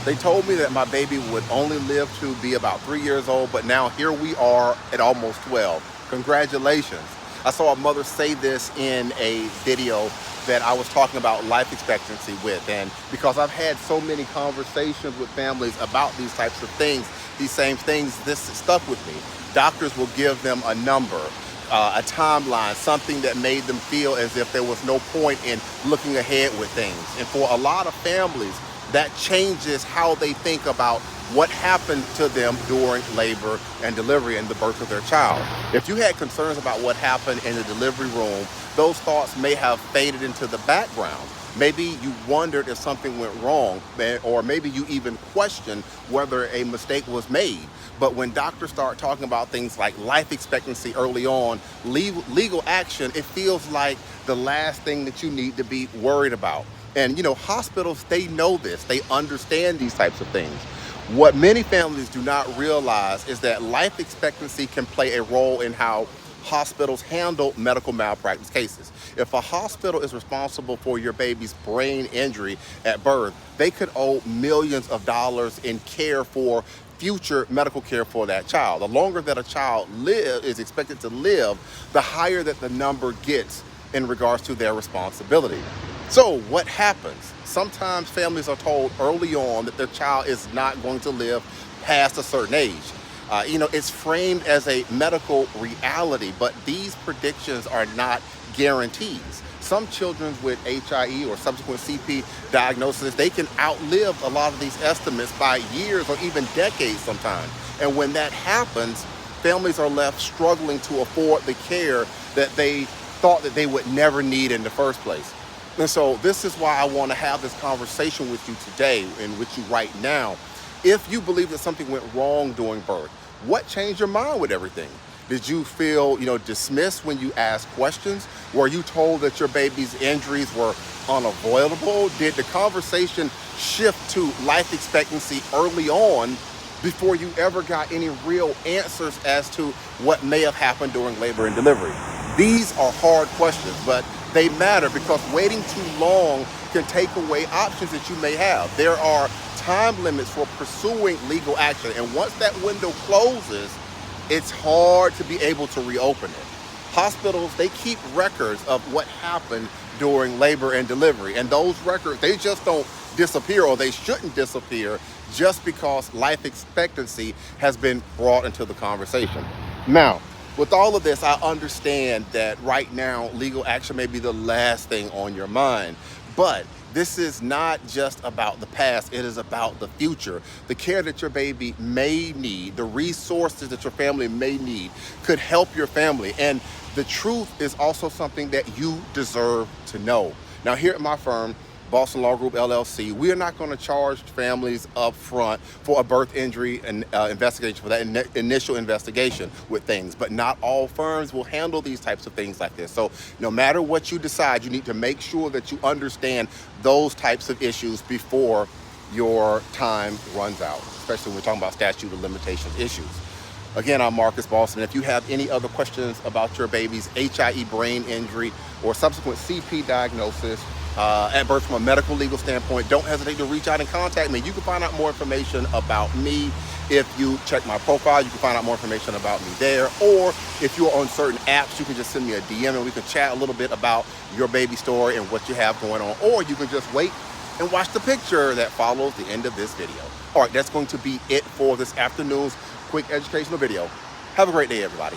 They told me that my baby would only live to be about 3 years old, but now here we are at almost 12. Congratulations. I saw a mother say this in a video that I was talking about life expectancy with, and because I've had so many conversations with families about these types of things, these same things, this stuck with me. Doctors will give them a number, a timeline, something that made them feel as if there was no point in looking ahead with things. And for a lot of families, that changes how they think about what happened to them during labor and delivery and the birth of their child. If you had concerns about what happened in the delivery room, those thoughts may have faded into the background. Maybe you wondered if something went wrong, or maybe you even questioned whether a mistake was made. But when doctors start talking about things like life expectancy early on, legal action, it feels like the last thing that you need to be worried about. And hospitals, they know this, they understand these types of things. What many families do not realize is that life expectancy can play a role in how hospitals handle medical malpractice cases. If a hospital is responsible for your baby's brain injury at birth, they could owe millions of dollars in care for future medical care for that child. The longer that a child is expected to live, the higher that the number gets in regards to their responsibility. So what happens? Sometimes families are told early on that their child is not going to live past a certain age. It's framed as a medical reality, but these predictions are not guarantees. Some children with HIE or subsequent CP diagnosis, they can outlive a lot of these estimates by years or even decades sometimes. And when that happens, families are left struggling to afford the care that they thought that they would never need in the first place. And so this is why I want to have this conversation with you today and with you right now. If you believe that something went wrong during birth, what changed your mind with everything? Did you feel, dismissed when you asked questions? Were you told that your baby's injuries were unavoidable? Did the conversation shift to life expectancy early on before you ever got any real answers as to what may have happened during labor and delivery? These are hard questions, but they matter because waiting too long can take away options that you may have. There are time limits for pursuing legal action, and once that window closes, it's hard to be able to reopen it. Hospitals, they keep records of what happened during labor and delivery, and those records, they just don't disappear, or they shouldn't disappear just because life expectancy has been brought into the conversation. Now, with all of this, I understand that right now, legal action may be the last thing on your mind, but this is not just about the past, it is about the future. The care that your baby may need, the resources that your family may need could help your family. And the truth is also something that you deserve to know. Now, here at my firm, Boston Law Group LLC, we are not going to charge families up front for a birth injury and investigation, for that initial investigation with things. But not all firms will handle these types of things like this. So no matter what you decide, you need to make sure that you understand those types of issues before your time runs out, especially when we're talking about statute of limitations issues. Again, I'm Marcus Boston. If you have any other questions about your baby's HIE brain injury or subsequent CP diagnosis, at birth from a medical legal standpoint, don't hesitate to reach out and contact me. You can find out more information about me if you check my profile. You can find out more information about me there, or if you're on certain apps, you can just send me a DM and we can chat a little bit about your baby story and what you have going on, or you can just wait and watch the picture that follows the end of this video. All right, that's going to be it for this afternoon's quick educational video. Have a great day, everybody.